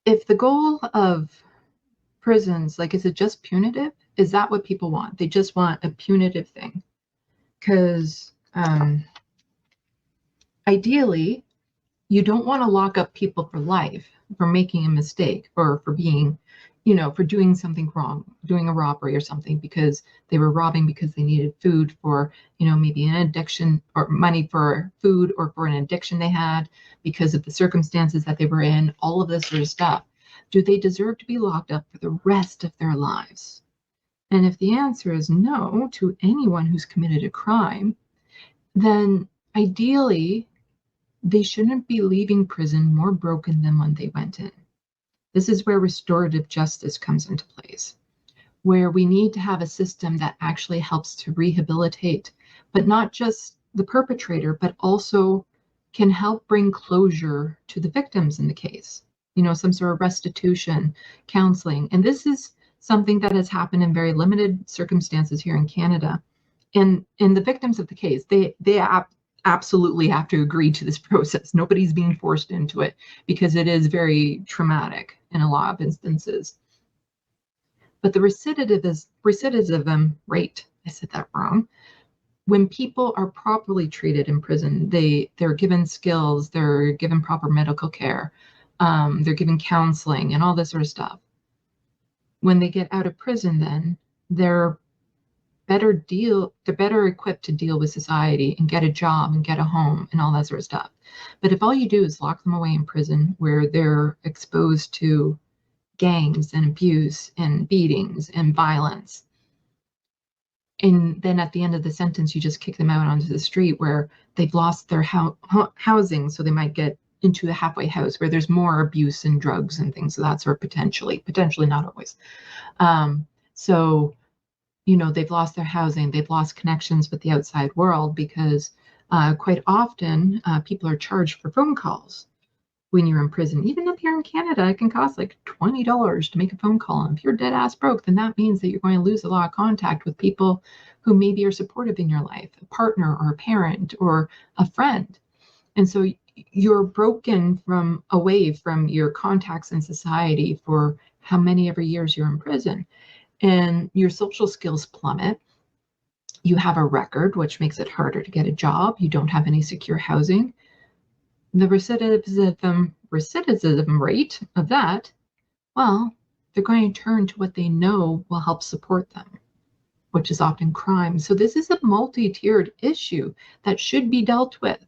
if the goal of prisons, like, is it just punitive? Is that what people want? They just want a punitive thing. Because ideally, you don't want to lock up people for life for making a mistake or for being, for doing something wrong, doing a robbery or something because they were robbing because they needed food for, maybe an addiction or money for food or for an addiction they had because of the circumstances that they were in, all of this sort of stuff. Do they deserve to be locked up for the rest of their lives? And if the answer is no to anyone who's committed a crime, then ideally, they shouldn't be leaving prison more broken than when they went in. This is where restorative justice comes into place, where we need to have a system that actually helps to rehabilitate, but not just the perpetrator, but also can help bring closure to the victims in the case. Some sort of restitution, counseling. And this is something that has happened in very limited circumstances here in Canada. And the victims of the case, they absolutely have to agree to this process. Nobody's being forced into it because it is very traumatic in a lot of instances. But the recidivism rate, I said that wrong. When people are properly treated in prison, they're given skills, they're given proper medical care, they're given counseling and all this sort of stuff. When they get out of prison, then they're better equipped to deal with society and get a job and get a home and all that sort of stuff. But if all you do is lock them away in prison where they're exposed to gangs and abuse and beatings and violence, and then at the end of the sentence, you just kick them out onto the street where they've lost their housing, so they might get into a halfway house where there's more abuse and drugs and things of that sort, potentially, not always. So they've lost their housing, they've lost connections with the outside world because quite often people are charged for phone calls when you're in prison. Even up here in Canada, it can cost like $20 to make a phone call. And if you're dead ass broke, then that means that you're going to lose a lot of contact with people who maybe are supportive in your life, a partner or a parent or a friend. And so you're broken away from your contacts in society for how many ever years you're in prison. And your social skills plummet. You have a record, which makes it harder to get a job. You don't have any secure housing. The recidivism rate of that, well, they're going to turn to what they know will help support them, which is often crime. So this is a multi-tiered issue that should be dealt with.